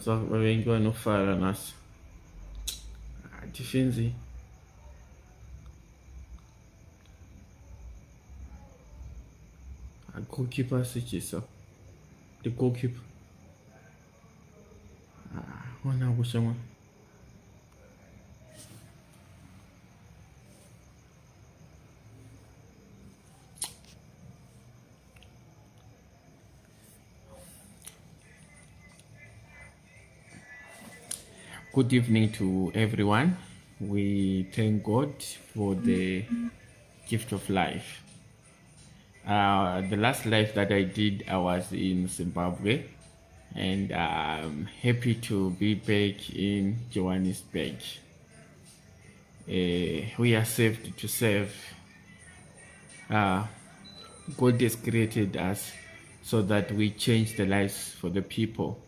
vavengi vanofara nhasi. Tifenzi. Goalkeeper sichiso. The goalkeeper. Wana kusema. Good evening to everyone. We thank God for the gift of life. The last life that I did, I was in Zimbabwe, and I'm happy to be back in Johannesburg. We are saved to serve. God has created us so that we change the lives for the people.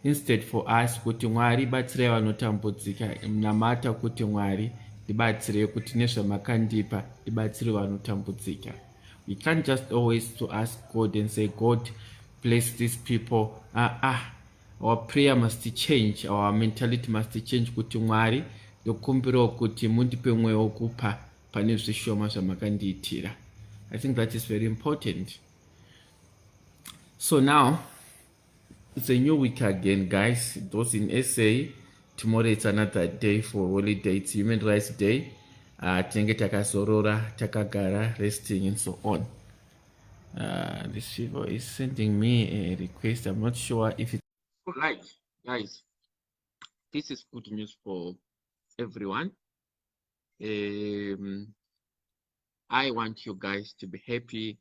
Instead for us kuti Mwari batsire vanotambudzika, mnamata kuti Mwari dibatsire kuti nezvamakandipa dibatsire vanotambudzika. We can't just always to ask God and say, God, bless these people. Our prayer must change, our mentality must change kuti Mwari ndokumbira kuti mundipe mweya wokupa pane zvishoma zvamakandiitira. I think that is very important. So now, it's a new week again, guys. Those in SA, tomorrow it's another day for holiday. It's Human Rights Day. Tenge takazorora, takagara, resting, and so on. This people is sending me a request. I'm not sure if it's right, guys. This is good news for everyone. I want you guys to be happy.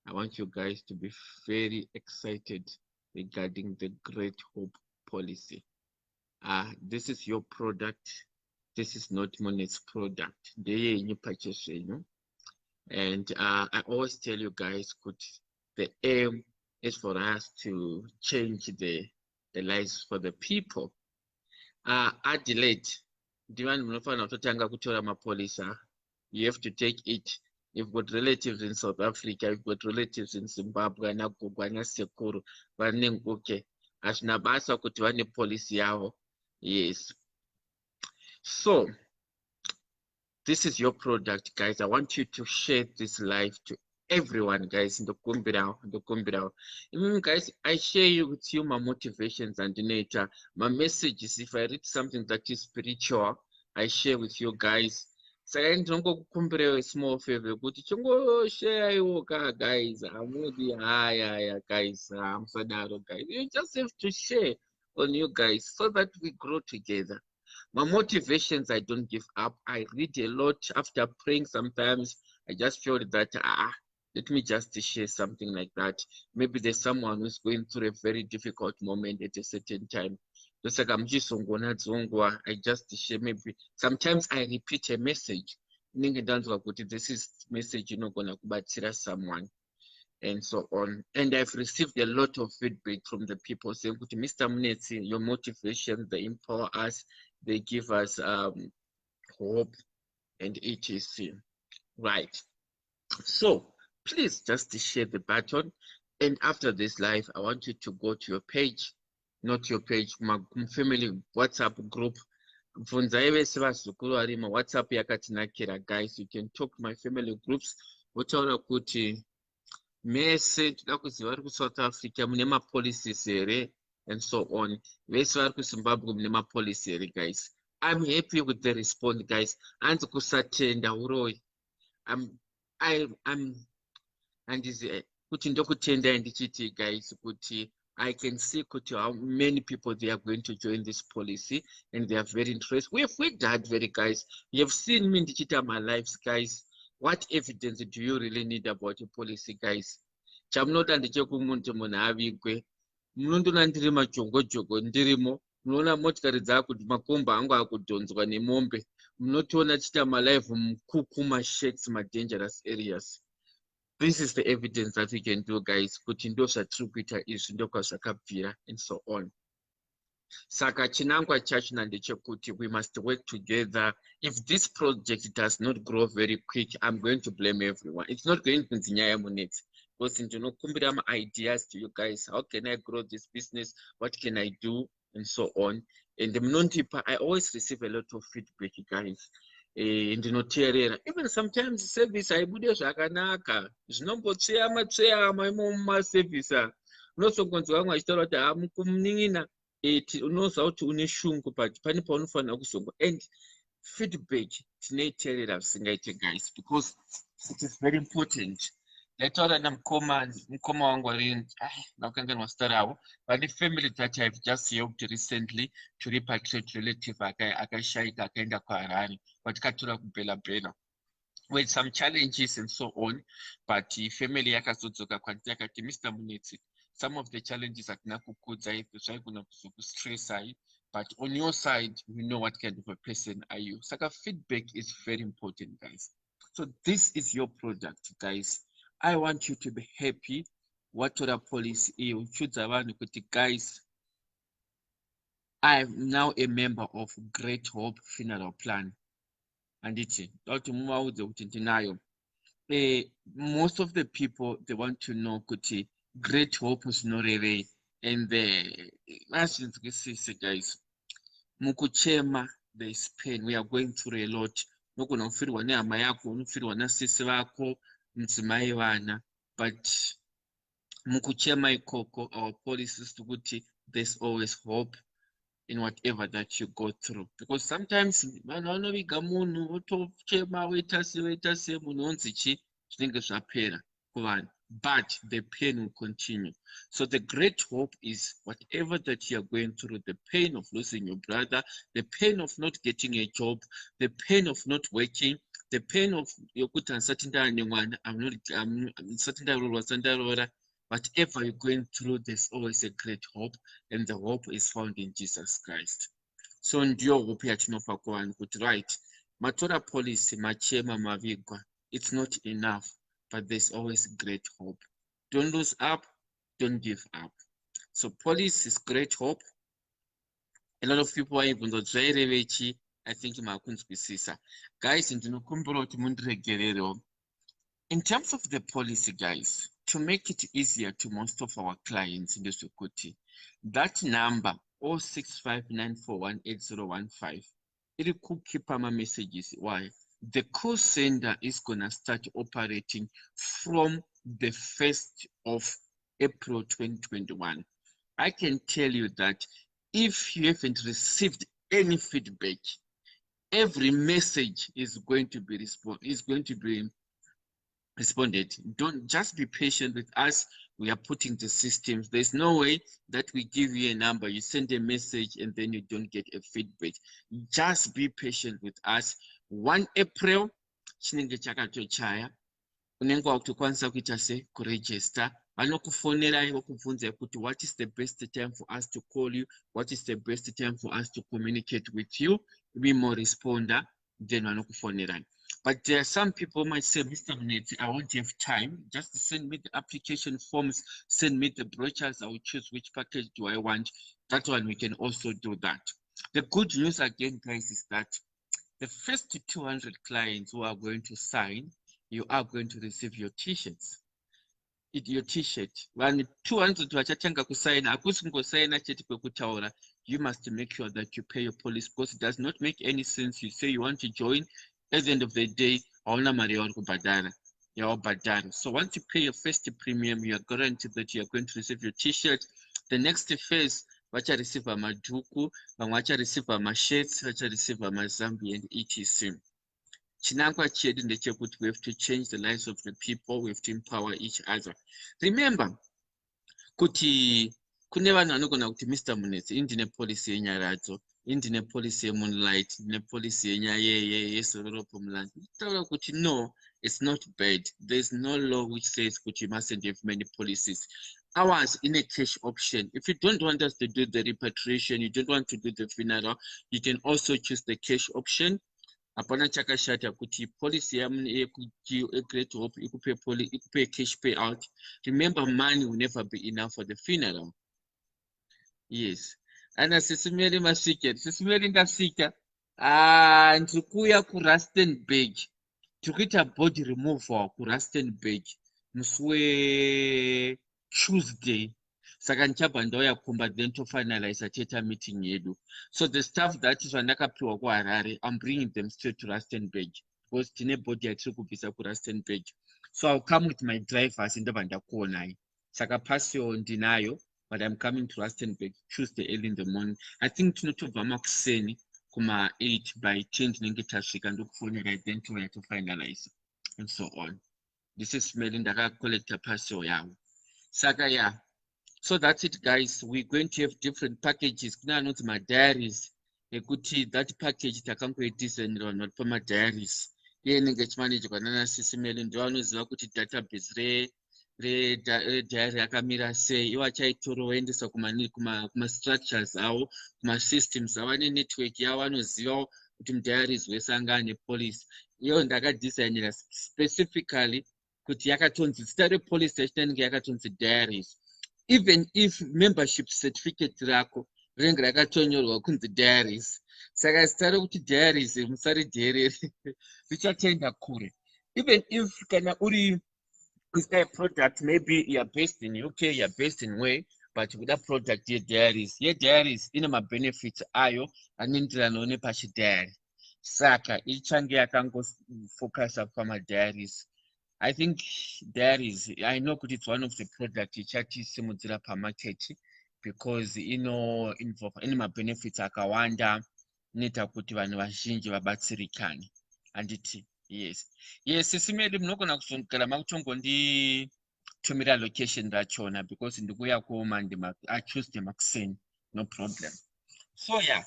I want you guys to be very excited regarding the Great Hope policy. This is your product. This is not MUNETSI product. They new purchase, and I always tell you guys, the aim is for us to change the lives for the people. Adelaide, you have to take it. You've got relatives in South Africa, you've got relatives in Zimbabwe, and Sekuru, okay. As Nabasa kuti vane policy yavo. Yes. So this is your product, guys. I want you to share this life to everyone, guys. In the Kumbirao. Even guys, I share with you my motivations and nature, my messages. If I read something that is spiritual, I share with you guys. So I don't compare a small favor. But you share guys. I'm the guys. I'm so guys. You just have to share on you guys so that we grow together. My motivations, I don't give up. I read a lot after praying. Sometimes I just feel that let me just share something like that. Maybe there's someone who's going through a very difficult moment at a certain time. I just share, maybe sometimes I repeat a message. This is message gonna kubatsira someone, and so on. And I've received a lot of feedback from the people saying, Mr. Munetsi, your motivation, they empower us, they give us hope and etc. Right. So please just share the button, and after this live, I want you to go to your page. Not your page, my family WhatsApp group. WhatsApp yakatinakira, guys. You can talk to my family groups. Votaura kuti message dakuziva vari South Africa mune policies here and so on. Vese vari Zimbabwe mune policy here, guys. I'm happy with the response, guys. And kusatenda uroi. And is kuti ndokutenda ndichiti, guys, kuti I can see how many people they are going to join this policy, and they are very interested. We have worked hard, very guys. You have seen me in my lives, guys. What evidence do you really need about a policy, guys? Chamnota ndichekumuntu munhu avigwe. Munondona ndiri majongo ndirimo. Munoona motikari dzakuti makomba angu akudhonzwa nemombe. Munotoona chita malive mukuku, masheds, dangerous areas. This is the evidence that we can do, guys. Kuti ndo zvatirikuita izvi ndokwa zvakabvira, and so on. Saka chinangwa chacho ndechekuti we must work together. If this project does not grow very quick, I'm going to blame everyone. It's not going to be nyaya munetsi. Because ndinokumbira ideas to you guys. How can I grow this business? What can I do? and so on. And the Mnontipa, I always receive a lot of feedback, guys. Ndinoteerera even sometimes service haibude zvakanaka zvinombotsveyama imo mumaservice unozogonzwa vamwe vachitaura kuti hamukumunin'ina unoziva kuti une shungu but pane paunofanira kuzongwa and feedback tinoiteerera zvisingaite guys because it is very important. Ndataura namukoma wangu ari ndakukanganwa zita ravo vane family that I've just helped recently to repatriate relative akashaika akaenda kuHarare watikatora kubhelabhela with some challenges and so on, but family yakazodzoka kwandiri akati Mr. Munetsi, some of the challenges hatina kukudzai zvaigona kuzokustressai, but on your side we know what kind of a person are you. Saka feedback is very important guys. So this is your product guys. I want you to be happy. Watora policy uchudza vanhu kuti guys, I am now a member of Great Hope Funeral Plan. Anditi kuti muvaudze kuti ndinayo. Most of the people they want to know kuti Great Hope zvinorevei, and vasinzwisise guys. Mukuchema there is pain. We are going through a lot. Nogona kufirwa nehama yako, unofirwa nasisi vako, mudzimai vana, but mukuchema ikoko our policy is kuti there's always hope in whatever that you go through, because sometimes vanhu vanoviga munhu votochema woita sei munhu onzi chi zvinenge zvapera kuvanhu, but the pain will continue. So the great hope is whatever that you are going through, the pain of losing your brother, the pain of not getting a job, the pain of not working, the pain of yokuti handisati ndaane mwana, whatever you're going through, there's always a great hope, and the hope is found in Jesus Christ. So ndiyo hope yatinopa kuvanhu kuti right, matora policy machema mavigwa, it's not enough, but there's always great hope. Don't lose up, don't give up. So police is great hope. A lot of people are even zvairevei, I think makunzwisisa. Guys, ndinokumbira kuti mundiregererewo. In terms of the policy, guys, to make it easier to most of our clients in this equity, that number 0659418015, it could keep my messages. Why? The call center is gonna start operating from the 1st of April 2021. I can tell you that if you haven't received any feedback, every message is going to be responded. Don't just be patient with us. We are putting the systems. There's no way that we give you a number, you send a message and then you don't get a feedback. Just be patient with us. 1 April, chinenge chakatochaya, unenge wakutokwanisa kuita se kuregister. Vanokufonerai vokubvunzai kuti what is the best time for us to call you, what is the best time for us to communicate with you, we more responder, then vanokufonerai. But there are some people who might say, Mr. Munetsi, I won't have time. Just send me the application forms, send me the brochures, I will choose which package do I want. That one, we can also do that. The good news again, guys, is that the first 200 clients who are going to sign, you are going to receive your t-shirts. Your t-shirt. When 200 vachatanga kusaina, hakusi kungosaina chete kwekutaura, you must make sure that you pay your police, because it does not make any sense. You say you want to join, at the end of the day, hauna mari yauri kubhadhara, yawabhadhara. So once you pay your first premium, you are guaranteed that you are going to receive your t-shirt. The next phase, vacha receive madhuku, vamwe vacha receive mashirts, vacha receive mazambi and etc. Chinangwa chedu ndechekuti we have to change the lives of the people, we have to empower each other. Remember, kuti kune vanhu vanogona kuti Mr. Munetsi, indine policy yenyaradzo, indine policy yemoonlight, indine policy yesororo pomland. Taura kuti no, it's not bad. There's no law which says kuti you mustn't have many policies. Ours in a cash option. If you don't want us to do the repatriation, you don't want to do the funeral, you can also choose the cash option. Apana chakashata kuti policy Great Hope ikupe cash payout. Remember, money will never be enough for the funeral. Yes. Ana Sisi Melly masvika. Sisi Melly ndasvika. Ndikuya kuRustenburg. Tikuita body removal kuRustenburg. Musi Tuesday. Saka nchabva ndauya kumba then to finalize teta meeting yedu. So the stuff that is vandakapiwa kuHarare, I'm bringing them straight to Rustenburg because tine body yatiri kubvisa kuRustenburg. So I'll come with my drivers ndobva ndakuonai. Saka pasio ndinayo, but I'm coming to Rustenburg Tuesday early in the morning. I think tinotobva makuseni kuma 8 by 10 tinenge tasvika ndokufonera then touya to finalize and so on. This is SIS-MELLY ndakacollecta pasio yavo. Saka yeah. So that's it, guys. We're going to have different packages. Kuna anoti diaries. Ekuti that package takangoidesignirwa not pama diaries. Iye inenge ichimanagwa nana SIS-MELLY ndiwo anoziva kuti database diary yakamira sei. Iwo achaitora oendesa kuma structures avo, kuma systems avo network yavo anoziva kuti mudiaries wese anga ane police. Iyo ndakadesignira specifically kuti yakatonzi zita repolice station inenge yakatonzi diaries. Even if membership certificate rako rinenge rakatonyorwa kunzi diaries, saka zita rekuti diaries musaridherere richatenda kure. Even if kana uri kuisa product, maybe you're based in UK, you're based in where, but kuda product diaries ine mabenefits ayo anoenderana nepachidhiary. Saka ichange yakangofocusa pamadiaries. I think diaries, I know it's one of the products ichachisimudzira pamarket because involve ine benefits akawanda inoita kuti vanhu vazhinji vabatsirikane. Anditi yes SIS-MELLY munogona kuzongara makutongonditumira location rachona because ndikuya kuMonday Tuesday makuseni, no problem. So yeah,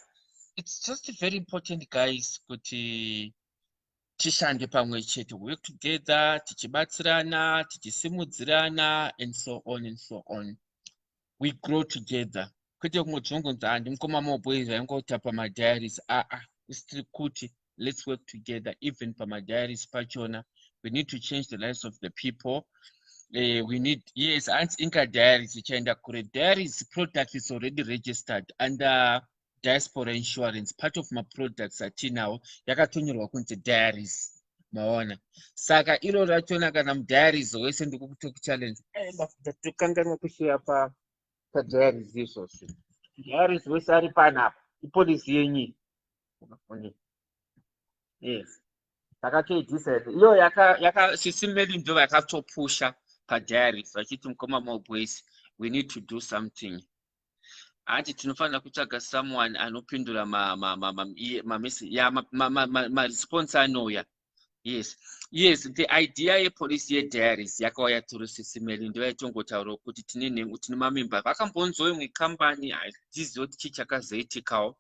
it's just very important, guys, kuti tishande pamwe chete, work together, tichibatsirana, tichisimudzirana, and so on and so on. We grow together. Kwete kungodzongonzi ndimukoma MOREBOYS vaingota pamadiaries. Isitiri kuti let's work together even pamadiaries pachona. We need to change the lives of the people. We need, yes, anti-Inca diaries ichaenda kure. Diaries product is already registered under diaspora insurance. Part of my products atinawo yakatonyorwa kunzi diaries. Maona. Saka iro rachona kana diaries wese ndikukuchallenge. Ndakanganwa kushare pa diaries izvozvo. Diaries wese ari panapa. Ipolisi yenyu. Yes. Takatoidecide. Iyo yaka SIS-MELLY ndo yakatopusha pa diaries vachiti mukoma MOREBOYS, we need to do something. Ati tinofanira kutsvaga someone anopindura response anouya. Yes, the idea yepolisi yediaries yakauya through SIS-MELLY ndo yaitongotaura kuti tine mamemba vakambonzwa imwe kambani hatizivi kuti chii chakazoitikawo,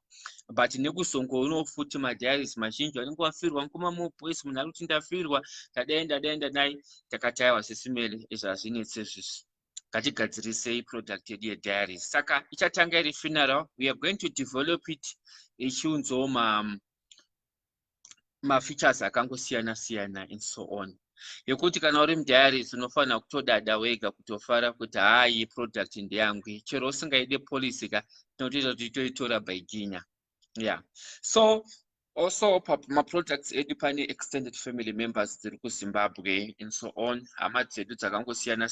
but nekusongoona futi madiaries mazhinji vanenge vafirwa mukoma MOREBOYS, munhu ari kuti ndafirwa ndadaenda nai, takati aiwa SIS-MELLY izvo hazvinetse izvizvi, ngatigadzirisei product yedu yediaries. Saka ichatanga iri funeral, we are going to develop it ichiunzawo mafeatures akangosiyana and so on, yekuti kana uri mudiaries unofanira kutodada wega kutofara kuti iyi product ndeyangu, chero usingaide policy ka tinotoita kuti toitora by ginya. Yeah, so also products edu pane extended family members dziri kuZimbabwe and so on, hama dzedu dzakangosiyana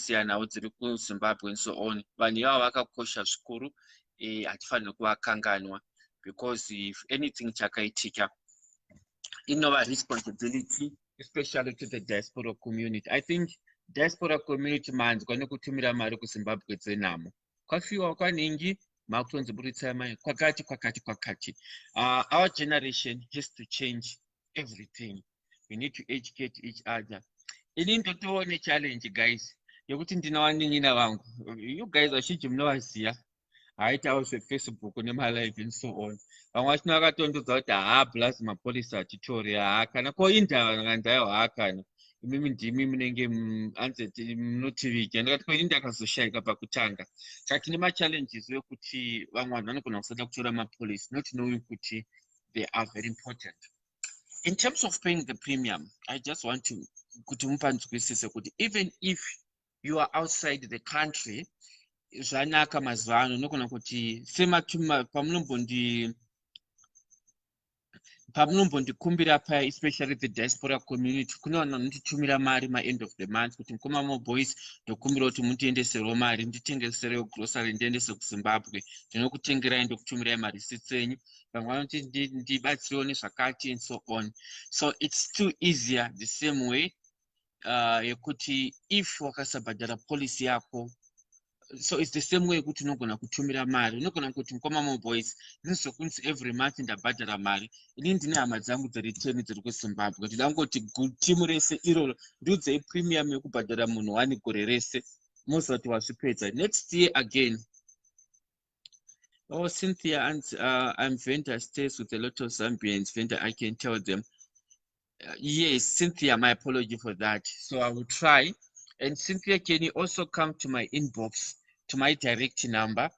dziri kuZimbabwe and so on. Vanhu ivavo vakakosha zvikuru, hatifaniri kuvakanganwa because if anything chakaitika inova responsibility, especially to the diaspora community. I think diaspora community manzwa nekutumira mari kuZimbabwe dzenhamo kwafiwa kwaningi makutonzi buritsai mai kwakati. Our generation has to change everything. We need to educate each other. Ini ndotoone challenge, guys, yekuti ndinawanin'ina vangu, you guys vazhinji munovaziva, haitawo zveFacebook nemalive and so on. Vamwe vachino vakatondodza kuti plus mapolisi atitori, kana koinda ndaiwo kana imimi ndimi munenge munotiviga. Ndakati koini ndakazoshaika pakutanga. Saka tine machallenges wekuti vamwe vanhu vanogona kusada kutora mapolisi, not knowing kuti they are very important. In terms of paying the premium, I just want to kuti mupanzwisise kuti even if you are outside the country, zvanaka mazuva ano unogona kuti pamunombondi pamunombondikumbira paya, especially the diaspora community, kuna vanhu vanotitumira mari end of the month kuti mukoma MOREBOYS ndokumbira kuti mundiendesewo mari nditengeserewo grocery ndiendese kuZimbabwe, ndinokutengerai ndokutumirai marisits enyu, vamwe vanoti ndibatsirewo nezvakati and so on. So it's too easier the same way yekuti if wakasabhadhara policy yako, so it's the same way kuti unogona kutumira mari, unogona kuti mukoma MOREBOYS ndinozokunzi every month ndabhadhara mari, ini ndine hama dzangu dziri 10 dziri kuZimbabwe, ndidangoti timu rese iroro ndiudzei premium yekubhadhara munhu 1 gore rese, mozoti wazvipedza. Next year again. Oh, Cynthia, and I'm vendor stays with a lot of Zambians. Vendor, I can tell them. Yes, Cynthia, my apology for that. So I will try. And Cynthia, can you also come to my inbox, to my direct number,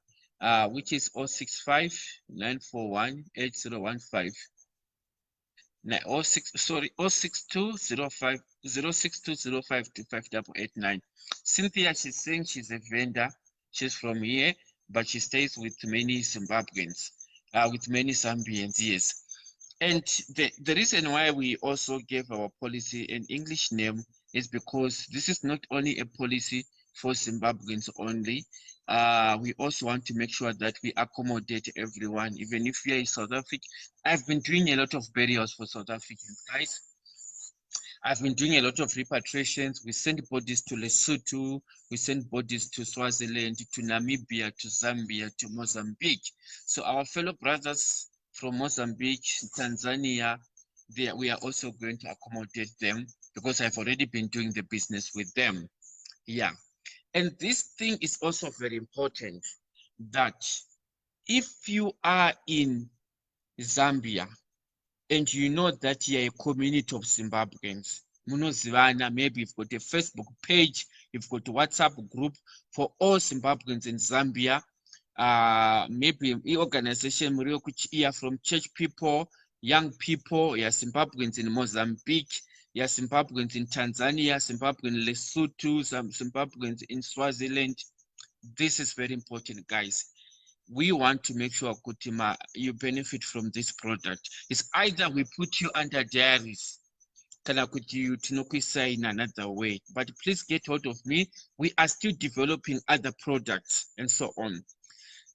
which is 065-941-8015. 06205258889. Cynthia, she's saying she's a vendor. She's from here, but she stays with many Zimbabweans, with many Zambians, yes. And the reason why we also gave our policy an English name is because this is not only a policy for Zimbabweans only. We also want to make sure that we accommodate everyone, even if we are in South Africa. I've been doing a lot of burials for South Africans, guys. I've been doing a lot of repatriations. We send bodies to Lesotho, we send bodies to Swaziland, to Namibia, to Zambia, to Mozambique. So our fellow brothers from Mozambique, Tanzania, we are also going to accommodate them because I've already been doing the business with them. Yeah. And this thing is also very important, that if you are in Zambia and you know that you're a community of Zimbabweans, maybe you've got a Facebook page, you've got a WhatsApp group for all Zimbabweans in Zambia, maybe an organization from church people, young people, Zimbabweans in Mozambique, Zimbabweans in Tanzania, Zimbabweans in Lesotho, Zimbabweans in Swaziland. This is very important, guys. We want to make sure Kutima, you benefit from this product. It's either we put you under diaries, in another way, but please get hold of me. We are still developing other products and so on.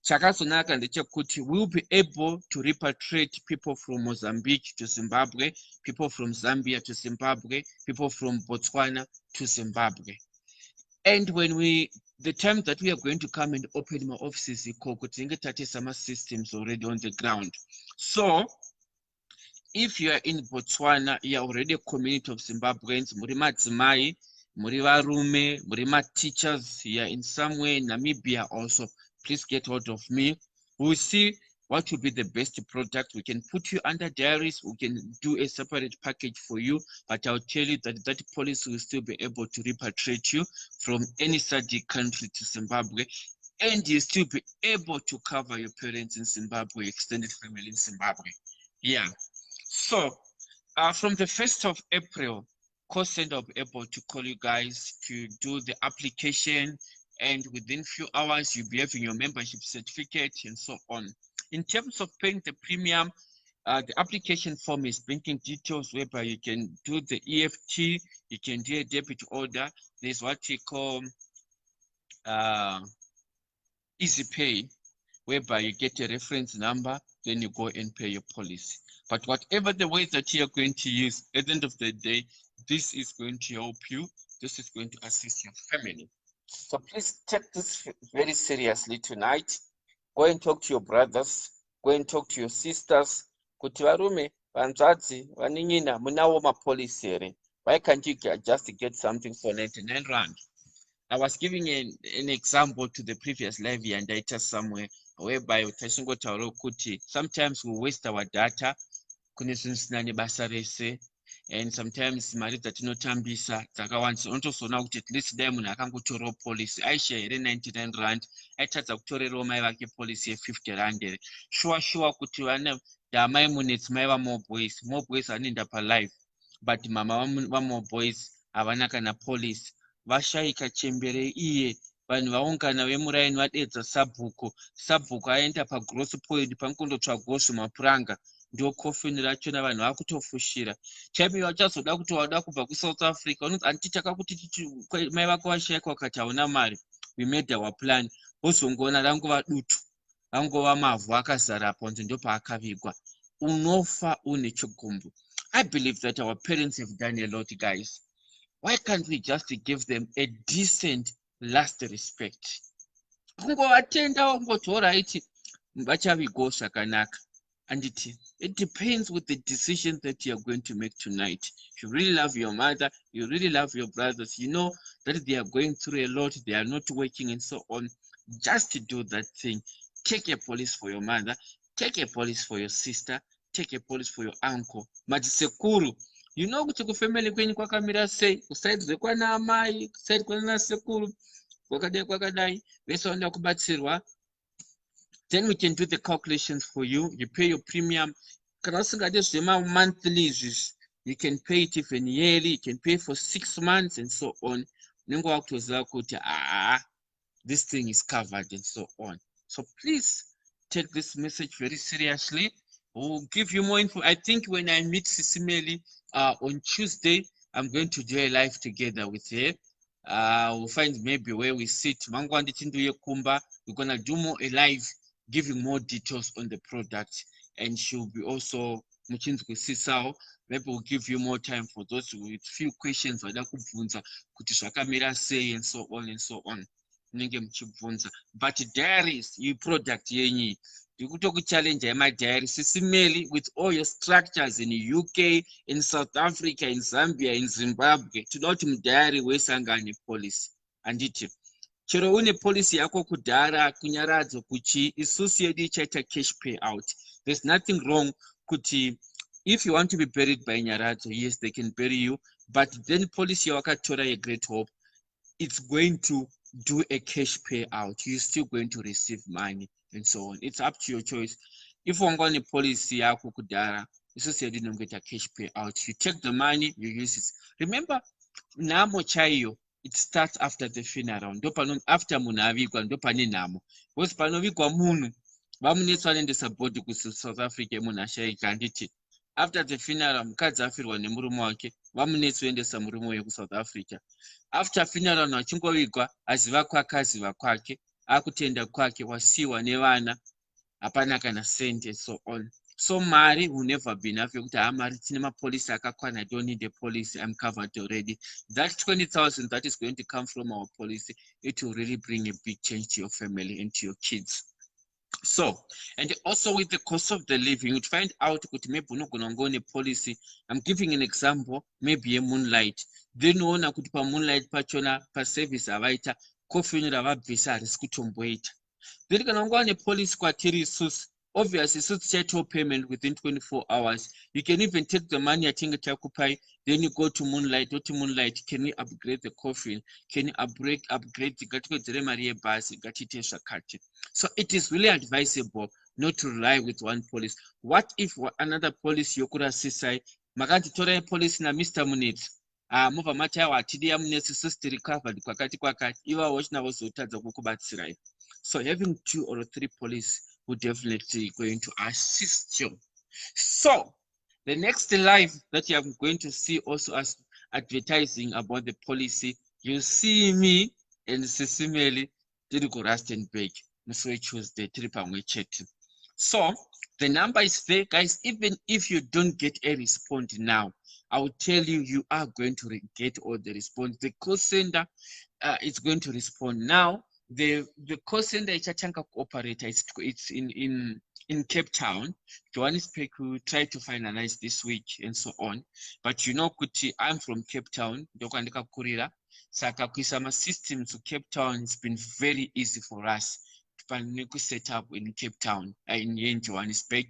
We'll be able to repatriate people from Mozambique to Zimbabwe, people from Zambia to Zimbabwe, people from Botswana to Zimbabwe. And when the time that we are going to come and open my offices, some systems already on the ground. So if you are in Botswana, you are already a community of Zimbabweans, Murima Dzimai, Muriva Rume, Murima teachers here in some way, Namibia also, please get hold of me. We'll see what will be the best product. We can put you under diaries, we can do a separate package for you, but I'll tell you that that policy will still be able to repatriate you from any SADC country to Zimbabwe, and you'll still be able to cover your parents in Zimbabwe, extended family in Zimbabwe. Yeah. So from the 1st of April, call center will be able to call you guys to do the application, and within few hours you'll be having your membership certificate and so on. In terms of paying the premium, the application form is banking details, whereby you can do the EFT, you can do a debit order. There's what we call Easy Pay, whereby you get a reference number, then you go and pay your policy. But whatever the way that you're going to use, at the end of the day, this is going to help you. This is going to assist your family. So please take this very seriously tonight. Go and talk to your brothers. Go and talk to your sisters. Kuti varume, vanzvadzi, vanin'ina, munawo mapolisi here. Why can't you just get something for 99 rand? I was giving an example to the previous live and data somewhere, whereby sometimes we waste our data, and sometimes mari dzatinotambisa dzakawandisa unotozoona kuti at least dai munhu akangotorawo policy aisha here 99 rand aitadza kutorerawo mai vake policy ye50 rand here. Shuwa kuti vana damai munetsi mai vaMOREBOYS anoenda palive, but mama vaMOREBOYS havana kana policy. Vashaika chembere iye, vanhu vaungana vemuraini vadedza sabhuku aenda pagross point pankundotsvagwa zvimapuranga, ndo coffin rachona vanhu vakutofushira chaipi vachazoda kuti wada kubva kuSouth Africa unonzi antichaka kuti mai vako vashayika wakati hauna mari we made our plan wozongoona rangova dutu rangova mavhu akazara ponzi ndo paakavigwa unofa une chigumbu. I believe that our parents have done a lot, guys. Why can't we just give them a decent last respect? Kungovatenda ungoti alright vachavigo zvakanaka. And it depends with the decision that you are going to make tonight. If you really love your mother, you really love your brothers, you know that they are going through a lot, they are not working and so on, just to do that thing. Take a police for your mother, take a police for your sister, take a police for your uncle. Majisekuru, you know kuti kufamily kwenyu kwakamira sei, kusaidze kwana amai, kusaidze kwana sekuru, kwakadai, vese vanoda kubatsirwa. Then we can do the calculations for you. You pay your premium. Monthly, you can pay it even yearly. You can pay for 6 months and so on. This thing is covered and so on. So please take this message very seriously. We'll give you more info. I think when I meet SIS MELLY on Tuesday, I'm going to do a live together with her. We'll find maybe where we sit. We're going to do more a live, giving more details on the product, and she'll be also maybe we'll give you more time for those with few questions and so on and so on. But diaries, you product yenyi. You could talk challenge my diary, SIS MELLY with all your structures in the UK, in South Africa, in Zambia, in Zimbabwe. To not diary wesangani policy. And it chero une policy yako kudhara kunyaradzo kuchi isusu yedu ichaita cash payout. There's nothing wrong kuti if you want to be buried by nyaradzo, yes, they can bury you, but then policy wakatora a Great Hope, it's going to do a cash payout. You're still going to receive money and so on. It's up to your choice. If you want a policy yako kudhara isusu yedu inongoita cash payout, you take the money, you use it. Remember namo chaiyo, it starts after the funeral. After munavigwa ndo pane namo. Because panovigwa munhu vamunetsi vanoendesa body ku South Africa munhu ashayika handiti. After the funeral mukadzi afirwa nemurume wake vamunetsi voendesa murume wake ku South Africa. After funeral munhu achingovigwa aziva kwake aziva kwake akutenda kwake wasiwa nevana hapana kana sente and so on. So mari will never be enough. Mari tine police akakwana, I don't need a police, I'm covered already. That 20,000 that is going to come from our policy, it will really bring a big change to your family and to your kids. So, and also with the cost of the living, you'd find out maybe a policy. I'm giving an example, maybe a Moonlight. Then you want to Moonlight pachona per service avaita coffee visa riskutomboita. Then you can go on a police kwatiri sus. Obviously, so settle payment within 24 hours. You can even take the money at Tinga, then you go to Moonlight. Go to Moonlight. Can we upgrade the coffin? Can you upgrade the bus? So it is really advisable not to rely with one police. What if another police you could assist? Maganti police na Mr. Munetsi. Mova mata wa TDM Munetsi sister recovered kwakati iwa watch na wazotadza kukubatsirai. So having 2 or 3 police would definitely going to assist you. So the next live that you are going to see also as advertising about the policy, you see me and SIS MELLY did go Rustenburg. So Tuesday trip and we chat. So the number is there, guys. Even if you don't get a response now, I will tell you, you are going to get all the response. The call center is going to respond now. The call center ichatanga operator, it's in Cape Town. Johannesburg will try to finalize this week and so on. But you know, Kuti, I'm from Cape Town. Dokandika Kurira. Saka kuisama system to Cape Town, it's been very easy for us to set up in Cape Town, in Johannesburg.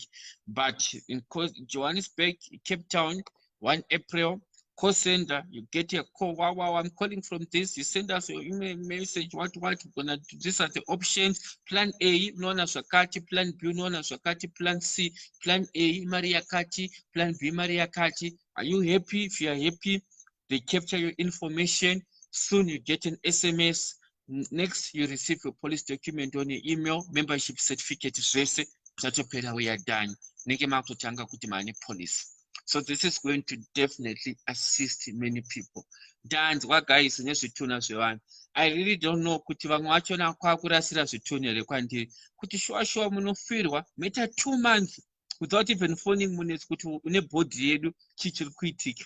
But in Johannesburg, Cape Town, 1 April, call center, you get a call, wow, I'm calling from this, you send us your email message, what, we're gonna do, these are the options, plan A, known as Wakati, plan B, known as Wakati, plan C, plan A, Maria Kati, plan B, Maria Kati. Are you happy? If you are happy, they capture your information, soon you get an SMS, next you receive your police document on your email, membership certificate, we are done. nenge makutotanga kuti mane policy. So this is going to definitely assist many people. Ndanzwa guys nezvituna zvevanhu. I really don't know kuti vamwe vachona kwakurasira zvitunu here kwandiri kuti shuwa munofirwa meta 2 months without even phoning Munetsi kuti une bhodhi yedu chichiri kuitika.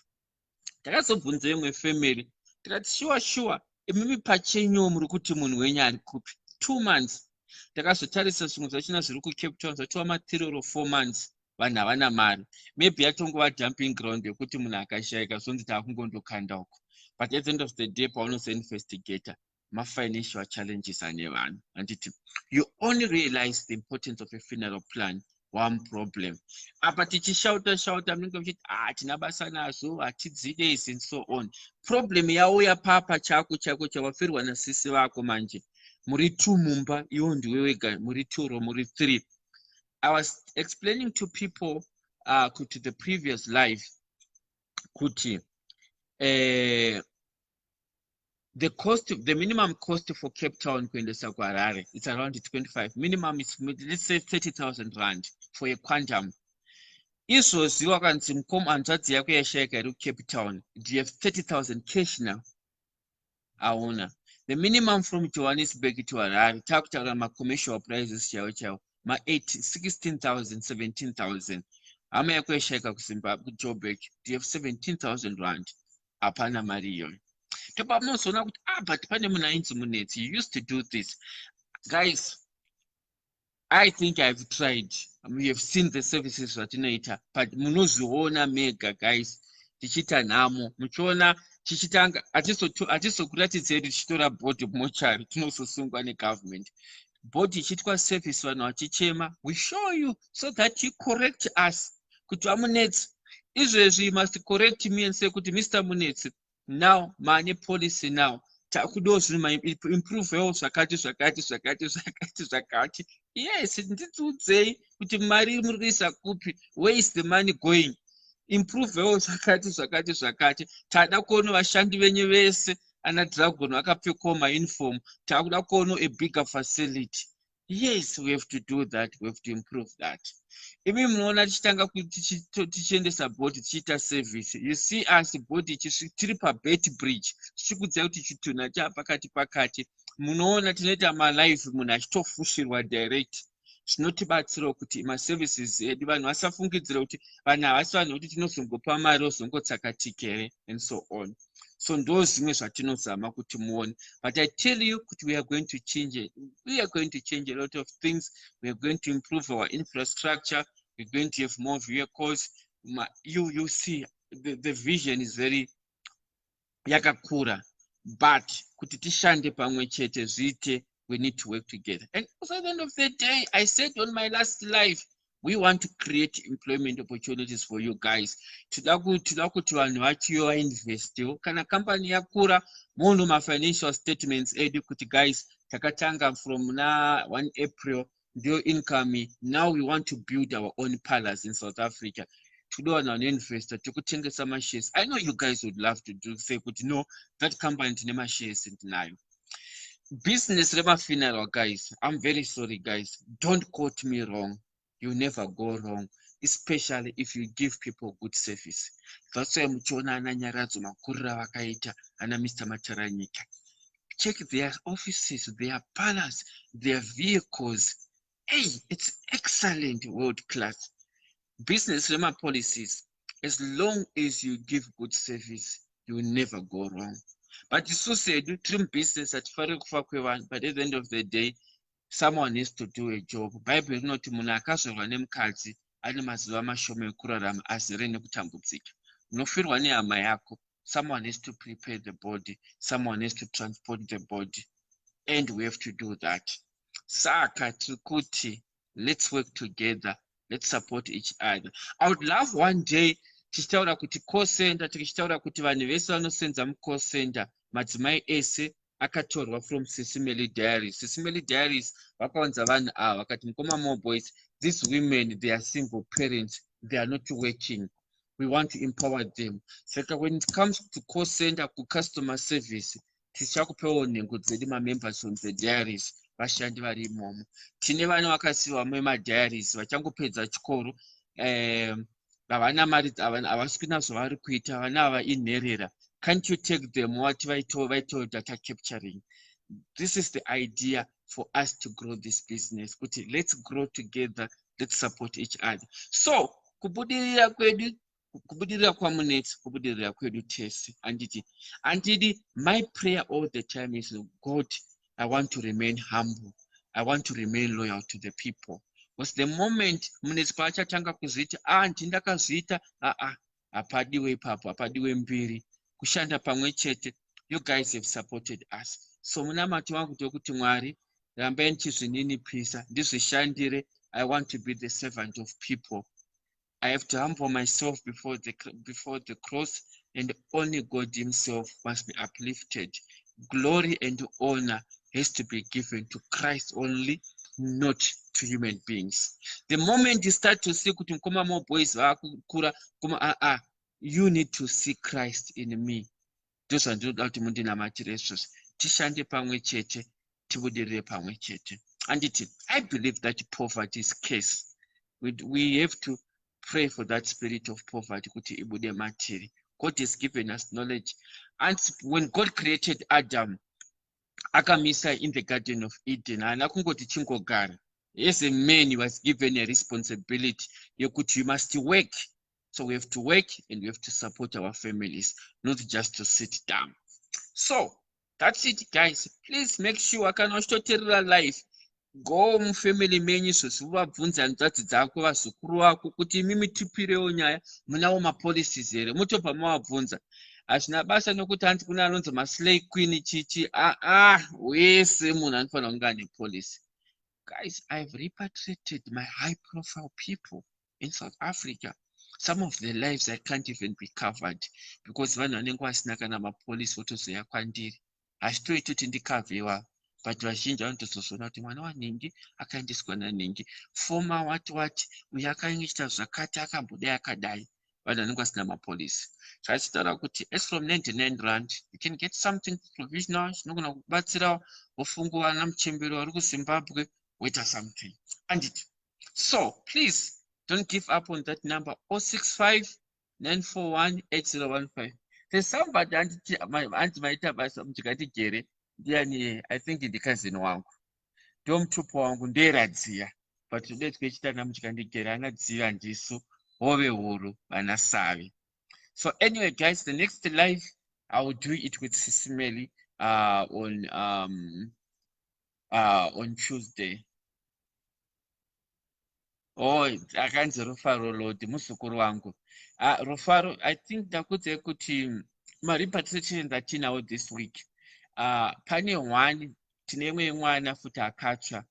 Takazobvunza imwe family tikati shuwa imimi pachenyu muri kuti munhu wenyu ari kupi 2 months. Takazotarisa zvimwe zvachona zviri kuCape Town zvatiwa ma 3 or 4 months. Vanhu havana mari. Maybe yatongova dumping ground yekuti munhu akashayika zvonzi taakungondokanda uko. But at the end of the day, paunosa investigator, my financial challenges are never. And you only realize the importance of a funeral plan. One problem. But shout, tinabasa nazo, atidzides and so on. Problem ya papa chako chawafirwa na sisi wako manje. Muri 2 mumba, iwo ndiwewega, muri 2 or muri 3. I was explaining to people to the previous life kuti the minimum cost for Cape Town kuendesa kwa Harare, it's around 25. Minimum is, let's say, 30,000 rand for a quantum. Iso ziwa kanzi mkomu anzadzi yako ya shayika ru Cape Town, do you have 30,000 cash now? Auna. The minimum from Johannesburg to Harare, takutara ma commercial prices chao. Ma 16,000, 17,000. Ama yako ya shayika kuzimbabwe Joburg, do you have 17,000 rand? Apana mariyo. But pane munainzi Munetsi, you used to do this. Guys, I think I've tried. We have seen the services ratinaita, but munoziona mega, guys. Tichita namo, muchona, tichitanga, atiso kuratidze tichitora board mochari, tinososungwa ne government. Board tichitwa service vano achichema, we show you so that you correct us. Kuti Munetsi, izvezvi must correct me and say kuti Mr. Munetsi, now mane policy now takudozi improve health zvakati. Yes, nditudzei kuti mari murisa kupi, where is the money going? Improve health zvakati. Tada kuona vashandi venyu vese ana Dragon vakapfeka ma uniform, takuda kuona a bigger facility. Yes, we have to do that, we have to improve that. Imi munoona tichitanga kuti tichiendesa body tichiita service. You see us body tiri pa Bet Bridge. Tichikudza kuti chituna cha pakati. Munoona tinoita ma live munhu achitofushirwa direct. Zvinotibatsira kuti ma services edu vanhu vasafungidzira kuti vanhu havasi vanhu kuti tinozongopa mari ozongotsakatikere and so on. So those things zvatinozama kuti muone. But I tell you we are going to change it. We are going to change a lot of things. We are going to improve our infrastructure. We're going to have more vehicles. You see, the vision is very yakakura. But kuti tishande pamwe chete zviite, we need to work together. And also at the end of the day, I said on my last live, we want to create employment opportunities for you guys. Tida kuti vanhu vachiyo invest. Kana company yakura, munhu ma financial statements edu kuti guys, takatanga from na 1 April, ndio income. Now we want to build our own palace in South Africa. Tudoana an investor, tikutengesa ma shares. I know you guys would love to do say kuti no, that company tinema shares nayo. Business rema funeral, guys. I'm very sorry, guys. Don't quote me wrong. You never go wrong, especially if you give people good service. That's why muchona ana Nyaradzo Makurira vakaita ana Mr. Mataranyika. Check their offices, their palace, their vehicles. Hey, it's excellent, world class. Business rema policies. As long as you give good service, you will never go wrong. But you so said, trim business at Faruk, but at the end of the day, someone needs to do a job. Bible not munakazorwa nemukadzi ane mazuva mashoma ekurarama azere nekutambudzika. Unofirwa nehama yako. Someone needs to prepare the body. Someone needs to transport the body. And we have to do that. Saka trikuti, let's work together. Let's support each other. I would love one day tichitaura kuti call center, tichitaura kuti vanhu vese vanosenza mu call center, madzimai ese akatorwa from SIS MELLY diaries. SIS MELLY diaries vakawanza vanhu ava vakati mukoma MOREBOYS, these women, they are single parents, they are not working. We want to empower them. So when it comes to call center, to customer service, tichakupewo nhengo dzedu members on the diaries vashandi vari imomo. Tine vana vakasiyiwa mema diaries vachangopedza chikoro. havana mari havasvi nazvo vari kuita vana vainherera. Can't you take them what vaitawo data capturing? This is the idea for us to grow this business. Kuti let's grow together, let's support each other. So kubudirira kwedu, kubudirira kwamunetsi, kubudirira kwedu tese. Anditi, my prayer all the time is, God, I want to remain humble. I want to remain loyal to the people. Because the moment munetsi paachatanga kuzita ndindakazita hapadiwe ipapo, hapadiwe mbiri, kushanda pamwe chete. You guys have supported us. So munamati wangu tokuti Mwari rambai ndichizvininipisa, ndizvishandire. I want to be the servant of people. I have to humble myself before the cross, and only God himself must be uplifted. Glory and honor has to be given to Christ only, not to human beings. The moment you start to see kuti mkoma MOREBOYS vakukura, you need to see Christ in me. Those are kuti mundinamatire izvozvo, tishande pamwe chete, tibudirire pamwe chete. And I believe that poverty is curse. We have to pray for that spirit of poverty kuti ibude matiri. God has given us knowledge. And when God created Adam, akamisa in the Garden of Eden, haana kungoti chingogara. As a man, he was given a responsibility yokuti you must work. So we have to work and we have to support our families, not just to sit down. So that's it, guys. Please make sure kana uchitoteerera life, go mufamily menyu uvabvunze hanzvadzi dzako, vazukuru vako, kuti imimi tipirewo nyaya, munawo mapolicies here. Mutobva mavabvunza. Hazvina basa nokuti hanzi kuna anonzi maslay queen chichi. Wese munhu anofanira kunge ane policy. Guys, I've repatriated my high profile people in South Africa. Some of their lives I can't even be covered because vanhu vanenge vasina kana mapolisi votozoya kwandiri. Hazvitoiti kuti ndikavhewa, but vazhinji vanotozozona kuti mwana waNhingi akaendeswa naNhingi, former what uyu akaita zvakati akambodai akadai. Vanhu vanenge vasina mapolisi. Zvachitaura kuti as from 99 rand you can get something provisional zvinogona kubatsira vofungu vana muchemberi vari kuZimbabwe wait something. And so please don't give up on that number, 065-941-8015. There's somebody antimaita basa mchikati gere ndiani, I think ndikazini wangu ndomutupo wangu nderadziya, but today tichitana mchikati gere anadziva ndisu hove huru vana savi. So anyway, guys, the next live I will do it with SIS MELLY on Tuesday. Akanzi Rufaro Lord muzukuru wangu. Rufaro, I think ndakudze kuti repatriation atinawo this week. Pane one tinemwe mwana futi akatsva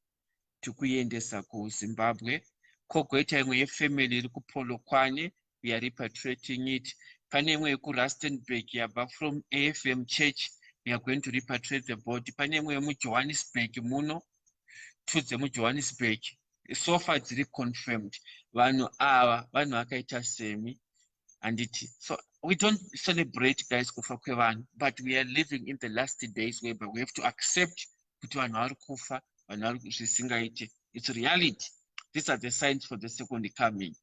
tikuendesa kuZimbabwe. Kogoita imwe yefamily iri kuPolokwane, we are repatriating it. Pane imwe yekuRustenburg yabva from AFM Church, we are going to repatriate the body. Pane imwe yemuJohannesburg muno, two dzemuJohannesburg. So far it's reconfirmed. Vanhu ava vanhu vakaita semi. So we don't celebrate, guys, kufa kwevanhu, but we are living in the last days whereby we have to accept kuti vanhu vari kufa, vanhu vari zvisingaite. It's reality. These are the signs for the second coming.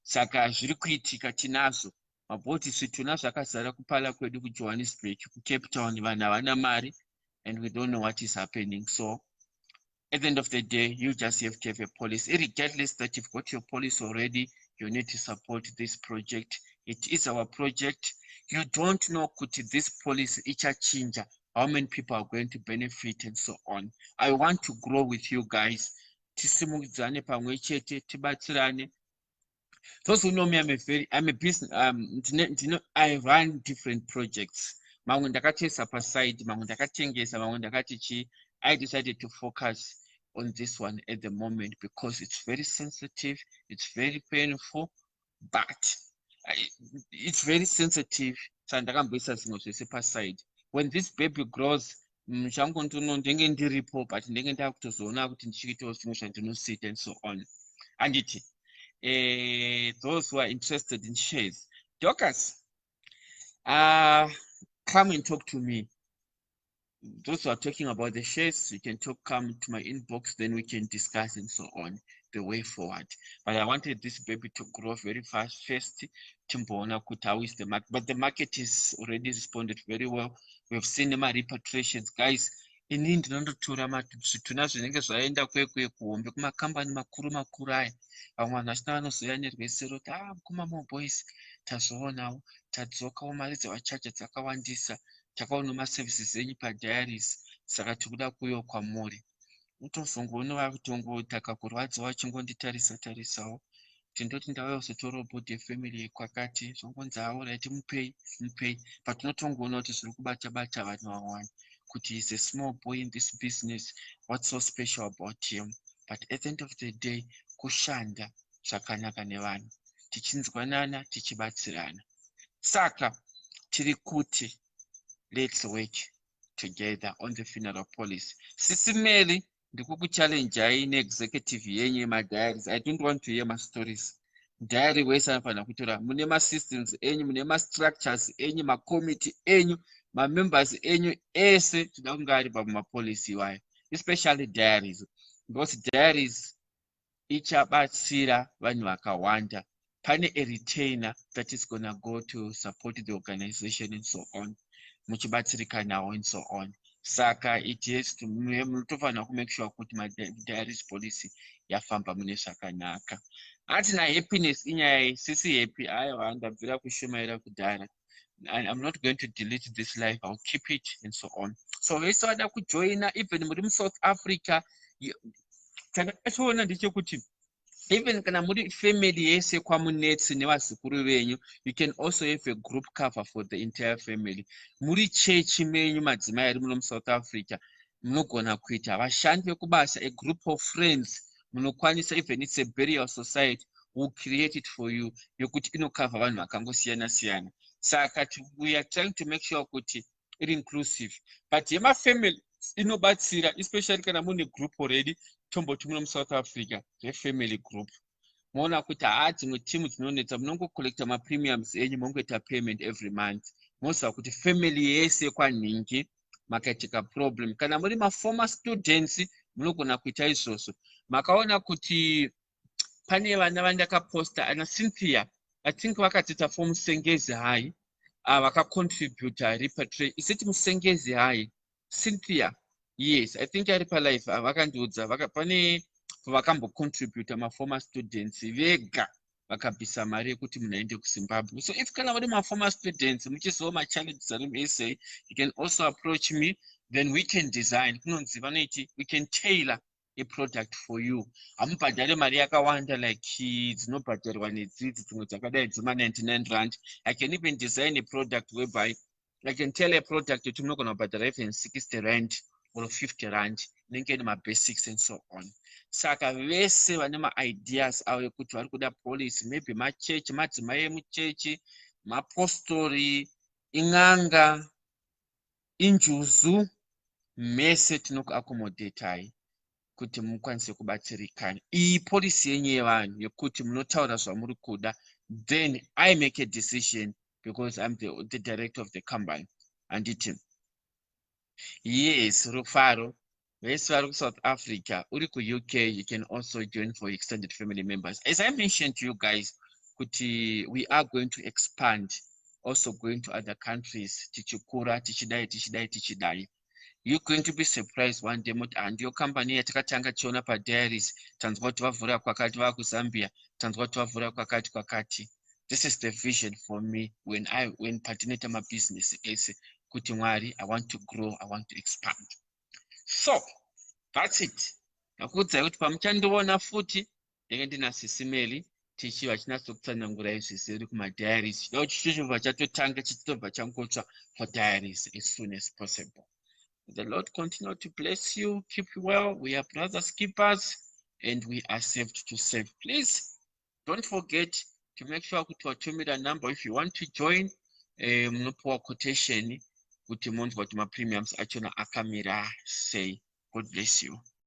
Saka zviri kuitika tinazvo. Mabhoti tunazvo akazara kupala kwedu kuJohannesburg, kuCape Town, vanhu havana mari, and we don't know what is happening. So at the end of the day, you just have to have a policy. Regardless that you've got your policy already, you need to support this project. It is our project. You don't know kuti this policy ichachinja, how many people are going to benefit and so on. I want to grow with you guys. Tisimudzane pamwe chete, tibatsirane. Those who know me, I'm a business, I run different projects. Mamwe ndakatoisa paside, mamwe ndakatengesa, mamwe ndakati chi. I decided to focus on this one at the moment because it's very sensitive, it's very painful, but it's very sensitive. So ndakamboisa zvinhu zvese paside. When this baby grows, mchangu ndenge ndiripo, but ndenge ndakutozoona kuti ndichitowo zvimwe zvandinosita and so on. And those who are interested in shares, Dorcas, come and talk to me. Those who are talking about the shares, you can come to my inbox, then we can discuss and so on. the way forward. But I wanted this baby to grow very fast first. Timboona kuti how is the market, but the market is already responded very well. We have seen my repatriations, guys. Ini ndinondotora zvituna zvinenge zvaenda kwekwe kuhombe kumakambani makuru makuru aya. Vamwe vanhu vachina vanozoya nerwesero kuti kuma MOREBOYS tazoonawo tadzokawo mari dzevachaja dzakawandisa, takaona maservices enyu padiaries, saka tikuda kuuyawo kwamuri. Utozongoona kutongotaka kurwadza wachingonditarisa tarisawo. Tindoti ndauya kuzotora bhodhi yefamily yekwakati, zvongonzi right, mupei. But unotongoona kuti zviri kubata vanhu vawanda. Kuti he's a small boy in this business. What's so special about him? But at the end of the day, kushanda zvakanaka nevanhu, tichinzwanana, tichibatsirana. Saka tiri kuti let's work together on the funeral policy. SIS MELLY ndikukuchallenge neexecutive yenyu yemadiaries. I don't want to hear my stories. Diary wese anofanira kutora, mune masystems enyu, mune mastructures enyu, macommittee enyu, mamembers enyu ese tinoda kunge ari pamapolicy iwayo, especially diaries, because diaries ichabatsira vanhu vakawanda. Pane a retainer that is going to go to support the organization and so on, muchibatsirikanawo and so on. Saka it is to munotofanira kumake sure kuti diaries policy yafamba mune zvakanaka. Hatina happiness inyaya sisi happy, aiwa ndabvira kushumaira kudhara. And I'm not going to delete this life, I'll keep it and so on. So vese vada kujoina, even muri South Africa, takachiona ndechekuti even kana muri family yese kwamunetsi nevazukuru venyu, you can also have a group cover for the entire family. Muri church menyu madzimai ari muno South Africa, munogona kuita vashandi vekubasa, a group of friends, munokwanisa, even it's a burial society, will create it for you, yokuti inokava vanhu vakangosiyana siyana. Saka we are trying to make sure kuti it's inclusive. But yema family inobatsira, especially kana mune group already, tomboti muno South Africa, the family group. Mona kuti dzimwe team dzinonetsa, munongocollecta ma-premiums enyu, mongoita payment every month. Mosa kuti family yese kwaningi makaitika problem. Kana muri ma-former students, munogona kuita izvozvo. Makaona kuti pane vana vandakaposta, ana Cynthia, I think vakatita for Musengezi High, vakacontributa repatriate. Isiti Musengezi High, Cynthia, yes, I think aripa life, vakandiudza, pane vakambocontributa ma-former students, vega, vakabvisa mari yekuti munaende kuZimbabwe. So if kana vari ma-former students, muchiziva ma-challenges ari muSA, you can also approach me, then we can design, kunonzi vanoiti, we can tailor a product for you. Hamubhadhare mari yakawanda like dzinobhadharwa nedzidzi dzimwe dzakadai dzima 99 rand. I can even design a product whereby I can tell a product kuti munogona kubhadhara even 60 rand or 50 rand, inenge ine ma-basics and so on. Saka vese vane ma-ideas avo ekuti vari kuda policy, maybe machechi, madzimai emuchechi, mapostori, ing'anga, injuzu, mese tinokuaccommodatai kuti mukwanise kubatsirikana. Iyi policy yenyu yevanhu yekuti munotaura zvamuri kuda, then I make a decision because I'm the director of the company. Anditi yes, Rufaro, vese vari kuSouth Africa, uri kuUK, you can also join for extended family members. As I mentioned to you guys, kuti we are going to expand, also going to other countries, tichikura, tichidai. You're going to be surprised one day, and your company yatakatanga chiona padiaries, tanzwa kuti vavhura kwakati vakuZambia, tanzwa kuti vavhura kwakati. This is the vision for me when patinoita my business ese, kuti Mwari, I want to grow, I want to expand. So that's it. Nakuudza kuti pamuchandiona futi, ndenge ndina SIS MELLY, tichiva chinatsokutsanangura izvi zviri kumadiaries. Chichibva chatotanga chichitobva changotsva for diaries as soon as possible. The Lord continue to bless you, keep you well. We are brothers keepers, and we are saved to serve. Please don't forget to make sure to tell me the number if you want to join. Munopuwa quotation kuti monzwa kuti ma premiums achona akamira sei. God bless you.